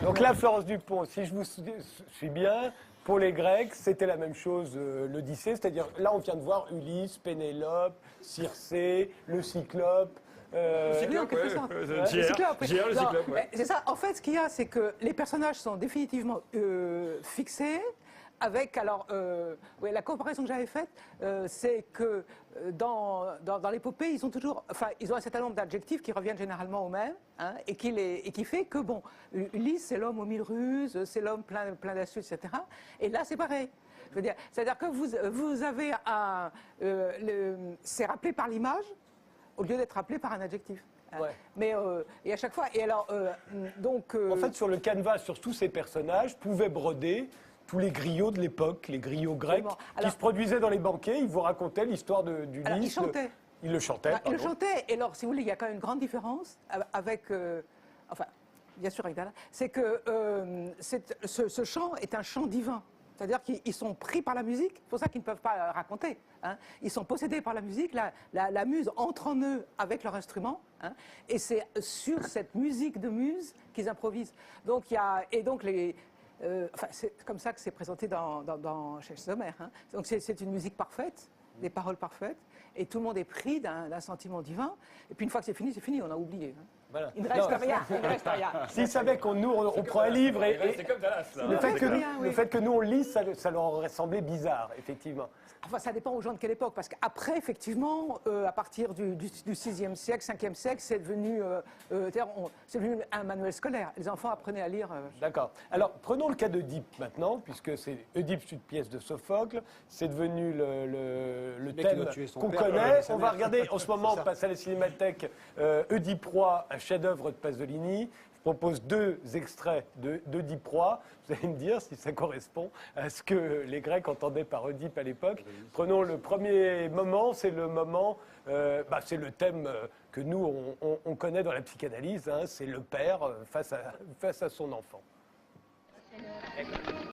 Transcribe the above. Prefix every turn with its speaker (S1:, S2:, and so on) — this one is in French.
S1: Donc là, Florence Dupont, si je vous suis bien, pour les Grecs, c'était la même chose, l'Odyssée, c'est-à-dire là, on vient de voir Ulysse, Pénélope, Circé, le Cyclope.
S2: Oui, en quelque sorte. Le Cyclope.
S3: Ouais.
S2: C'est ça. En fait, ce qu'il y a, c'est que les personnages sont définitivement fixés. Avec, alors, ouais, la comparaison que j'avais faite, c'est que dans l'épopée, ils ont toujours, enfin, ils ont un certain nombre d'adjectifs qui reviennent généralement aux mêmes, hein, et qui fait que, bon, Ulysse, c'est l'homme aux mille ruses, c'est l'homme plein d'astuces, etc. Et là, c'est pareil. Je veux dire, c'est-à-dire que vous avez c'est rappelé par l'image, au lieu d'être rappelé par un adjectif.
S1: Ouais.
S2: Mais et à chaque fois, et alors, donc.
S1: En fait, sur le canevas, sur tous ces personnages, pouvaient broder tous les griots de l'époque, les griots grecs, qui se produisaient dans les banquets. Ils vous racontaient l'histoire d'Ulysse.
S2: Alors, ils chantaient.
S1: Ils le chantaient.
S2: Ils le chantaient. Et alors, si vous voulez, il y a quand même une grande différence avec. Enfin, bien sûr, avec Dala. C'est que ce chant est un chant divin. C'est-à-dire qu'ils sont pris par la musique, c'est pour ça qu'ils ne peuvent pas raconter. Hein. Ils sont possédés par la musique, la muse entre en eux avec leur instrument, hein, et c'est sur cette musique de muse qu'ils improvisent. Donc, enfin, c'est comme ça que c'est présenté chez Homère. Hein. Donc c'est une musique parfaite, des paroles parfaites, et tout le monde est pris d'un sentiment divin. Et puis une fois que c'est fini, on a oublié. Hein.
S1: Voilà.
S2: Il ne reste rien, il ne reste rien.
S1: S'ils savaient qu'on prend un livre et
S3: c'est comme Dallas, là.
S1: le fait que nous on le lise, ça leur aurait semblé bizarre, effectivement.
S2: Enfin, ça dépend aux gens de quelle époque, parce qu'après, effectivement, à partir du 6e siècle, 5e siècle, c'est devenu un manuel scolaire. Les enfants apprenaient à lire.
S1: D'accord. Alors, prenons le cas d'Œdipe maintenant, puisque c'est Œdipe, c'est une pièce de Sophocle, c'est devenu le thème qu'on connaît. On va regarder en ce moment, on passe à la Cinémathèque, Œdipe Roi, un chef-d'œuvre de Pasolini. Je propose 2 extraits d'Œdipe Roi. Vous allez me dire si ça correspond à ce que les Grecs entendaient par Oedipe à l'époque. Prenons le premier moment, c'est le moment, c'est le thème que nous on connaît dans la psychanalyse, hein, c'est le père face à son enfant.